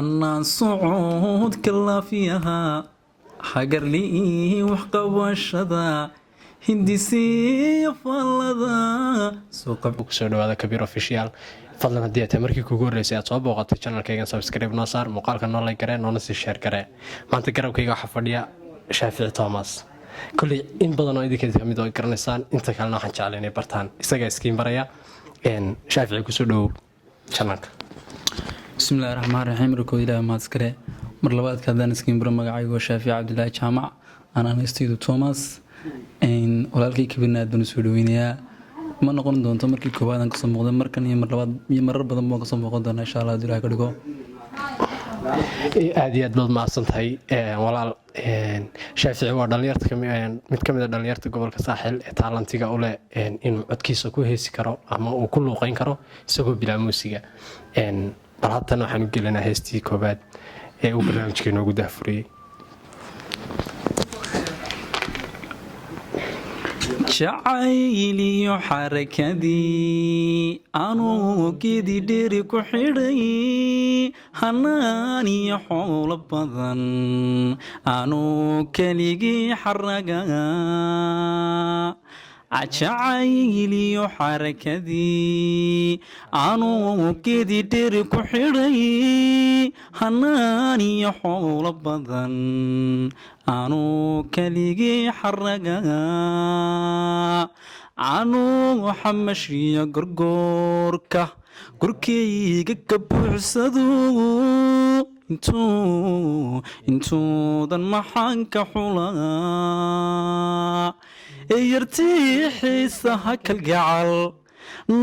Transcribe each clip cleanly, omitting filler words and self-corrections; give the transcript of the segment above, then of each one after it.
أنا صعود كلا فيها حجر لي وحق وشذا هندسي فلذا سوق kusoo dhawaada Kabir Official fadlan haddii aad markii kugu horeysay aad soo booqatay channelkayga subscribe noo saar muuqaalka noo like garee noona sii share garee maanta garabkayga waxaa fadhiya Shaafici Thomas kulli in badan oo idinka kamid oo garanaysaan inta kalena waxaan jeclahay inay bartaan isaga iskiin baraya Shaafici kusoo dhaw channelka بسم الله الرحمن الرحيم ركود إلى ما تذكره مرلبات كذا نسكين برا مقعي وشافي عبد الله جامع أنا نستيدو توماس إن ولكن كبرنا بنسولوينيا ما نقول دون تمر كي كوبا أنا قسم مقدم مركني مرلبات يمرر بدل ما قسم مقدم إن شاء الله دلها كدكو aad iyo aad baad mahadsantahay walaal Shaafici waa dhalinyarta mid ka mid ah dhalinyarta gobolka Saaxil ee taalantiga u leh inuu codkiisa ku heesi karo ama uu ku luuqeyn karo isagoo bilaa muusiga bal haddana waxaan u gelinaa heestii koobaad ee uu barnaamijkeena ugu daahfuriyey jacayliyo xarakadii anuu gedi dheri ku xidhay hanaaniyo xoolo badan anuu keligii xaraga jacayliyo xarakadii anuu gedi dheri ku xidhay hanaaniyo xoolo badan anuu keligii xaraga anuu xamashiyo gorgoorka gurkayga ka buuxsado intuudan maxanka xulaa yartii xiisaha kalgacal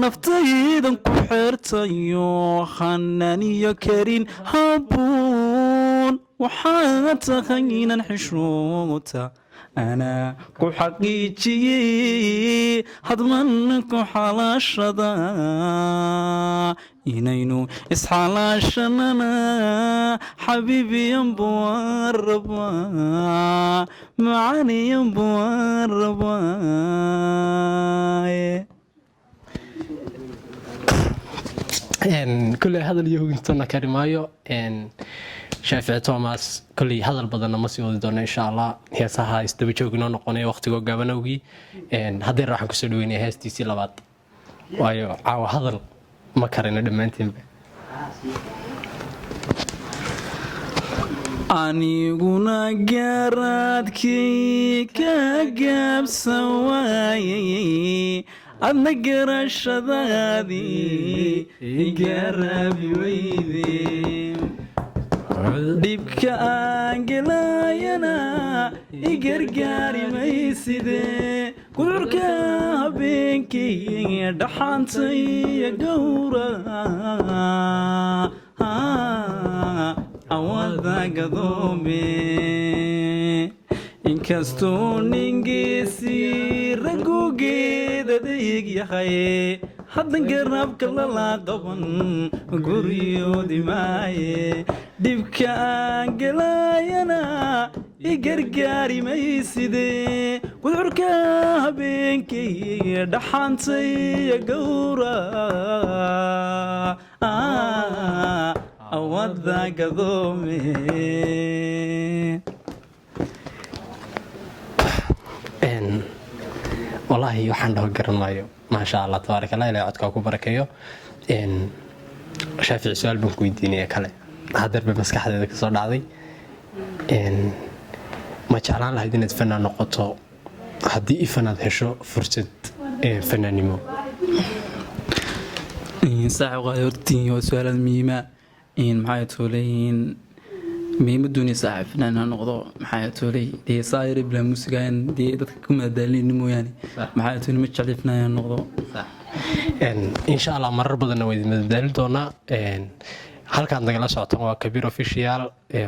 naftaydan ku xeertayo hananiyo karin habuun waxaa tahay inan xishoota anaa ku xaqiijiyey hadman ku xalaashada inaynu isxalaashanana xabiibiyan buwaan rabaa macaniyan buwaan rabaa كل هذا اليوم انتنا كريمايو Shaafici Thomas kulli hadal badan ma sii wadi doono insha Allah heesaha isdaba joogno noqonay waqtiga gabanowgi haddii raaxan ku soo dhaweynay heestiisii labaad waayo caawa hadal ma karina dhamaantiinba aniguna garaadkii ka gaabsan waayay adna garashadaadii garaabi weydee dhibka aan gelayana igargaari maysidee gudurka habeenkii dhaxaantay gowra awada gadoome inkastoo ningeesii ragugeeda adeeg yahay haddan garabka lala qaban guryoodi maaye dhibka aan gelayana igargaari maysidee gudurka habeenkii dhaxaantay gowra awada gadoome والله waxaan dhaho garan maayo ma sha Allah tabaaraka Allah ilaahay codka ku barakeeyo Shaafici su'aal baan ku weydiinaya kale hadarba maskaxdeeda ka soo dhacday ma jeclaan lahayd inaad fanaan noqoto haddii ifanaad hesho fursad fanaanimo saaxiib qaadortiin waa su'aal muhiim ah maxay tooleeyeen ميم الدنيا صعب أنا نقضى محياتولي دي صاير بلا موسيقى دي دتكم دالين مو يعني محياتولي مش عرفنا نقضى إن شاء الله مرة بدنا ويد مدال دونا halkaan nagala socotaan waa Kabir Official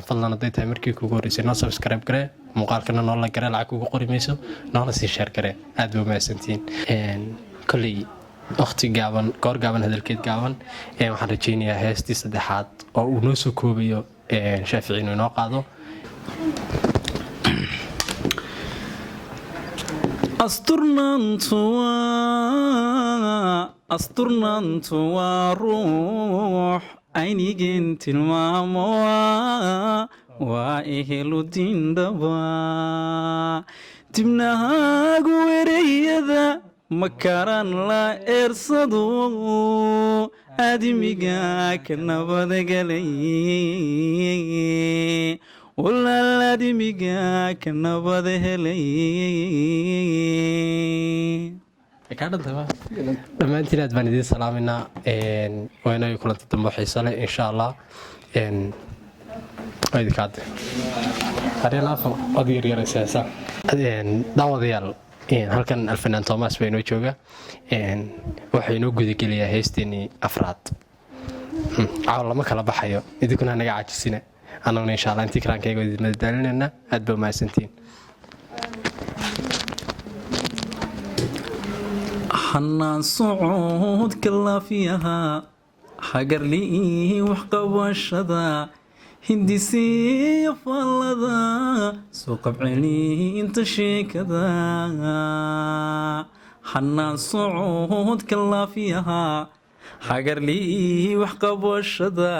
fadlan haday tahay markii kugu horeysay noo subscribe garee muuqaalkana noo like garee lacag ugu qori mayso noona sii share garee aad baa mahadsantiin kulli waqti gaaban goor gaaban hadalkeed gaaban waxaan rajeynayaa heestii saddexaad oo uu noo soo koobayo Shaafici inoo qaado asturnaantu waa ruux aynigeen tilmaamo waa ehelu diindhaba dibnahaagu ereyada makaran la eersado aadimiga ka nabadgelay walaal aadimiga ka nabad helay dhammaantiin aad baan idiin salaaminaa waa inay kulanta dambe xiiso leh insha allah daawadayaal halkan alfanaan toomas baa inoo jooga waxaa inoo gudagelayaa heesteenii afraad caawa lama kala baxayo idinkuna naga caajisina annaguna insha allah intii karaankayaga idin madadaalinayna aad baa mahadsantiin xanaan socodka laafiyaha hagarlii waxqabashada hindisiya faallada soo qabcelinta sheekada xanaan socodka laafiyaha hagarlii waxqabashada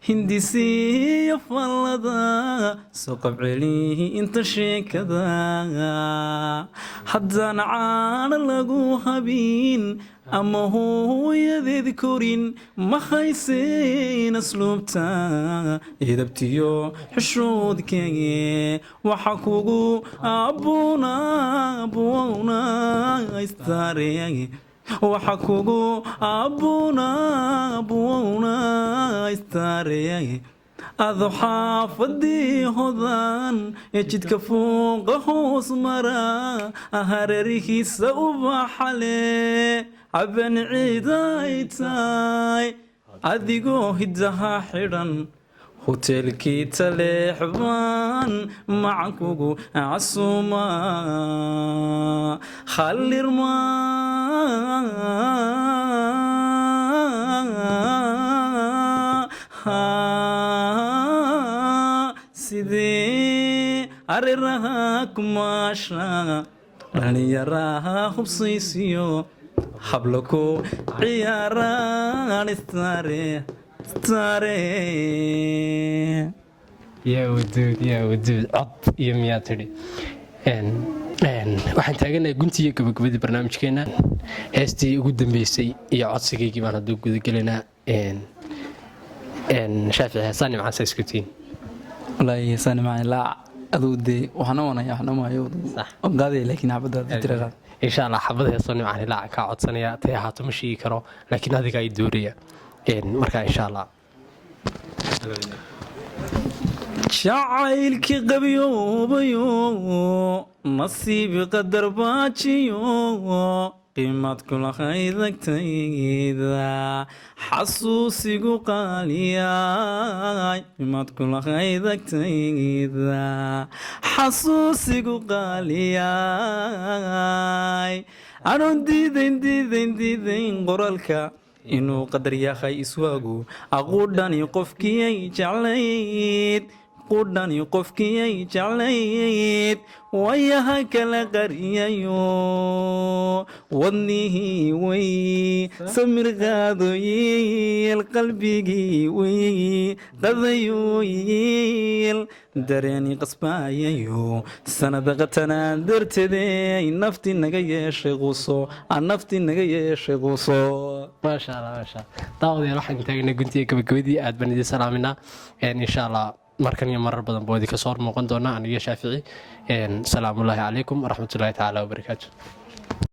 hindisiya faallada soo qabcelinta sheekada haddaan caana lagu habin ama hooyadeed korin ma hayseen asluubta idabtiyo xishoodkage waxa kugu abuna istaare waxa kugu abuna istaare ado xaafadii hodan ee jidka fooqa hoos mara hareerihiisa ubaxale caban ciiday tahay adigoo hidaha xidhan hoteelkii taleexbaan macankugu casuuma khallirma sidee ariraha kumaasha dhalinyaraha hubsaysiyo hablo ku ciyaaraan istaare yaa waduud cod iyo miyaa tidhi waxaan taaganahay guntii iyo gabagabadii barnaamijkeena heestii ugu dambeysay iyo codsigaygii baan hadduu gudagelaynaa shaafici heesaan nimcaan iskutiin wallaahi heesaan nimcaan laa aduu dee waxna wanaya waxna maayo ogaadaya laakiin xabadaada tirara insha allah xabada heesoo nimcaan ilaa kaa codsanaya tay ahaato ma sheegi karo laakiin adiga ay dooraya markaa insha allah jacaylkii qabyoobayo nasiib qadar baajiyo qiimad kulahayd agtayda xasuusigu qaaliyay qiimad kulahayd agtayda xasuusigu qaaliyay anoon diidayn qoraalka inuu qadar yahay iswaagu aquudhani qofkiyay jeclayd qudhani qofkiyay jeclayd wayaha kala qariyayo wadnihii way samir qaadoyiil qalbigii way qadayoyiil dareeni qasbaayayo sanada qatanaan darteeday nafti naga yeeshay quso nafti naga yeeshay quso maasha allah daawadayaal waxaan taagnay guntiga gabagabadii aad baan idin salaaminaa insha allah markan iyo marar badan boodi ka soo muuqan doona aniga Shaafici salaamullaahi calaykum waraxmatullaahi tacaala wabarakaatuh